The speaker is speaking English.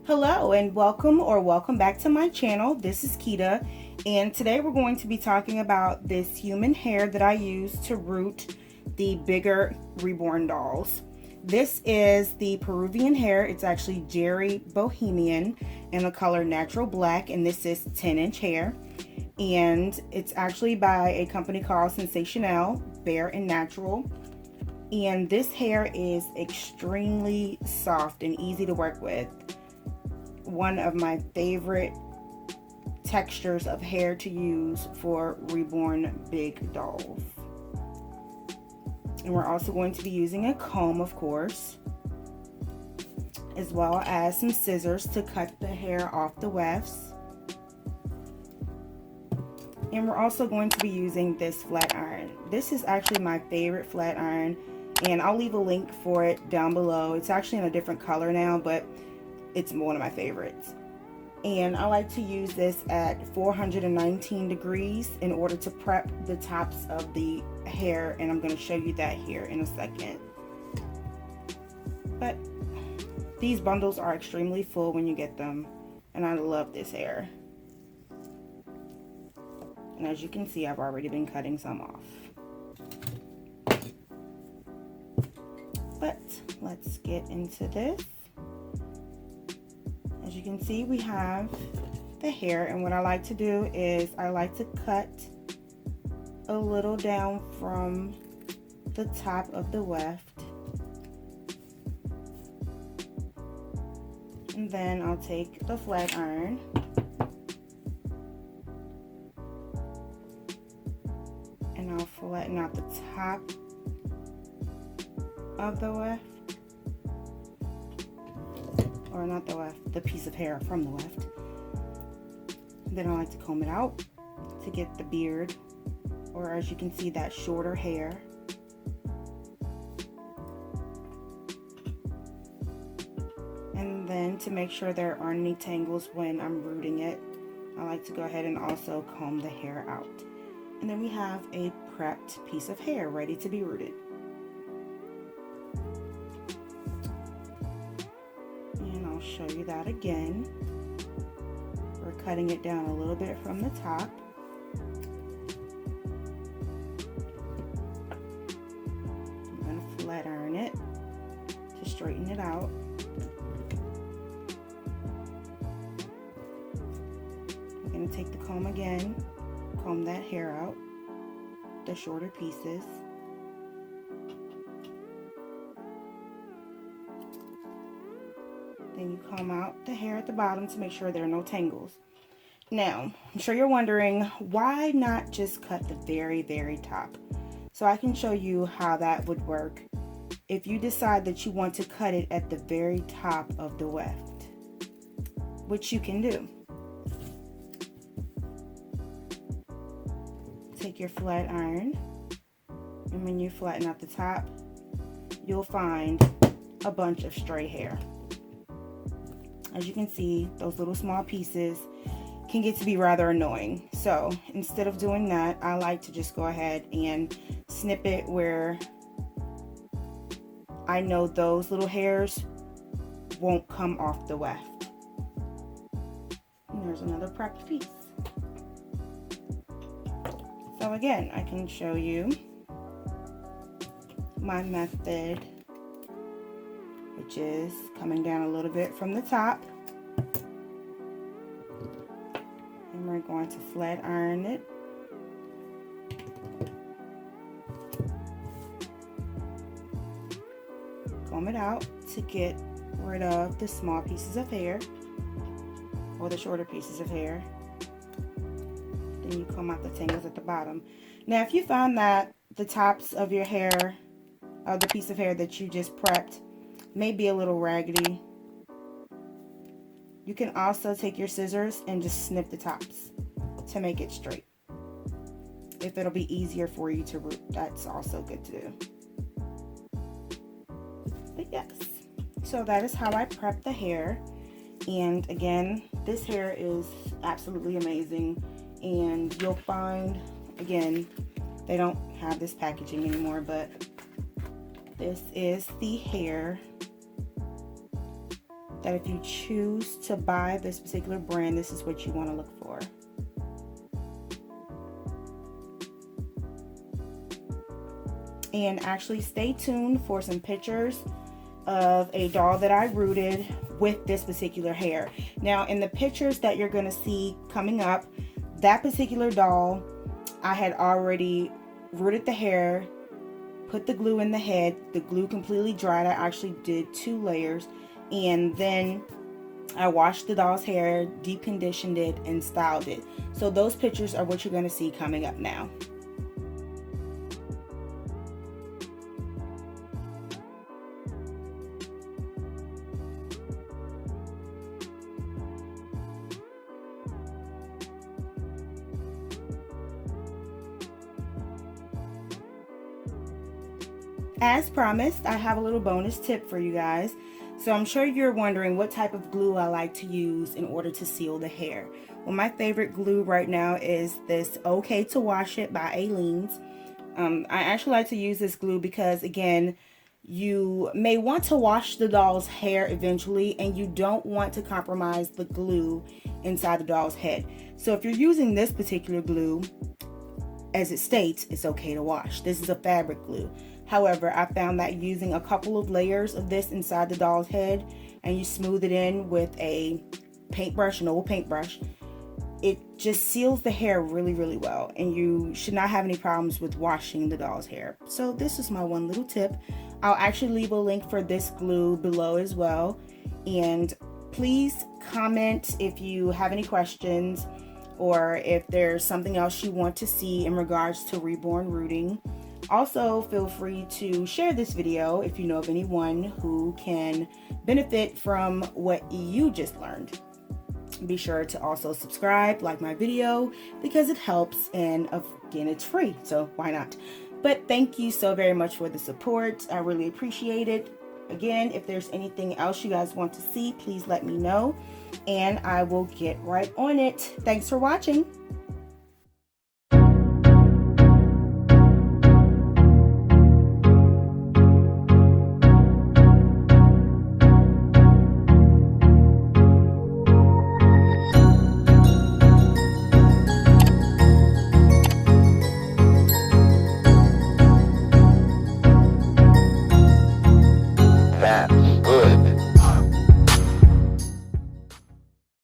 Hello and welcome back to my channel. This is Keita, and today we're going to be talking about this human hair that I use to root the bigger reborn dolls. This is the Peruvian hair. It's actually Jerry Bohemian in the color natural black, and this is 10-inch hair. And it's actually by a company called Sensational Bare and Natural. And this hair is extremely soft and easy to work with. One of my favorite textures of hair to use for reborn big dolls. And we're also going to be using a comb, of course, as well as some scissors to cut the hair off the wefts. And we're also going to be using this flat iron. This is actually my favorite flat iron, and I'll leave a link for it down below. It's actually in a different color now, but it's one of my favorites. And I like to use this at 419 degrees in order to prep the tops of the hair, and I'm going to show you that here in a second. But these bundles are extremely full when you get them, and I love this hair. And as you can see, I've already been cutting some off. But let's get into this. As you can see, we have the hair, and what I like to do is I like to cut a little down from the top of the weft, and then I'll take the flat iron and I'll flatten out the top of the weft. Or not the weft, the piece of hair from the weft. Then I like to comb it out to get the beard, or as you can see, that shorter hair. And then to make sure there aren't any tangles when I'm rooting it, I like to go ahead and also comb the hair out. And then we have a prepped piece of hair ready to be rooted. Show you that again. We're cutting it down a little bit from the top. I'm going to flat iron it to straighten it out. I'm going to take the comb again, comb that hair out, the shorter pieces. Then you comb out the hair at the bottom to make sure there are no tangles. Now, I'm sure you're wondering, why not just cut the very, very top? So I can show you how that would work if you decide that you want to cut it at the very top of the weft, which you can do. Take your flat iron, and when you flatten out the top, you'll find a bunch of stray hair. As you can see, those little small pieces can get to be rather annoying. So instead of doing that, I like to just go ahead and snip it where I know those little hairs won't come off the weft. And there's another prepped piece. So again, I can show you my method, which is coming down a little bit from the top, and we're going to flat iron it. Comb it out to get rid of the small pieces of hair, or the shorter pieces of hair. Then you comb out the tangles at the bottom. Now, if you find that the tops of your hair, of the piece of hair that you just prepped, may be a little raggedy, you can also take your scissors and just snip the tops to make it straight. If it'll be easier for you to root, that's also good to do. But yes, so that is how I prep the hair. And again, this hair is absolutely amazing, and you'll find, again, they don't have this packaging anymore, but this is the hair that if you choose to buy this particular brand, this is what you want to look for. And actually stay tuned for some pictures of a doll that I rooted with this particular hair. Now in the pictures that you're going to see coming up, that particular doll, I had already rooted the hair, put the glue in the head, the glue completely dried. I actually did 2 layers, and then I washed the doll's hair, deep conditioned it, and styled it. So those pictures are what you're going to see coming up now. As promised, I have a little bonus tip for you guys. So I'm sure you're wondering what type of glue I like to use in order to seal the hair. Well, my favorite glue right now is this Okay to Wash It by Aleene's. I actually like to use this glue because, again, you may want to wash the doll's hair eventually, and you don't want to compromise the glue inside the doll's head. So if you're using this particular glue, as it states, it's okay to wash. This is a fabric glue. However, I found that using a couple of layers of this inside the doll's head, and you smooth it in with a paintbrush, an old paintbrush, it just seals the hair really, really well, and you should not have any problems with washing the doll's hair. So this is my one little tip. I'll actually leave a link for this glue below as well. And please comment if you have any questions, or if there's something else you want to see in regards to reborn rooting. Also, feel free to share this video if you know of anyone who can benefit from what you just learned. Be sure to also subscribe, like my video, because it helps, and again, it's free, so why not? But thank you so very much for the support. I really appreciate it. Again, if there's anything else you guys want to see, please let me know, and I will get right on it. Thanks for watching.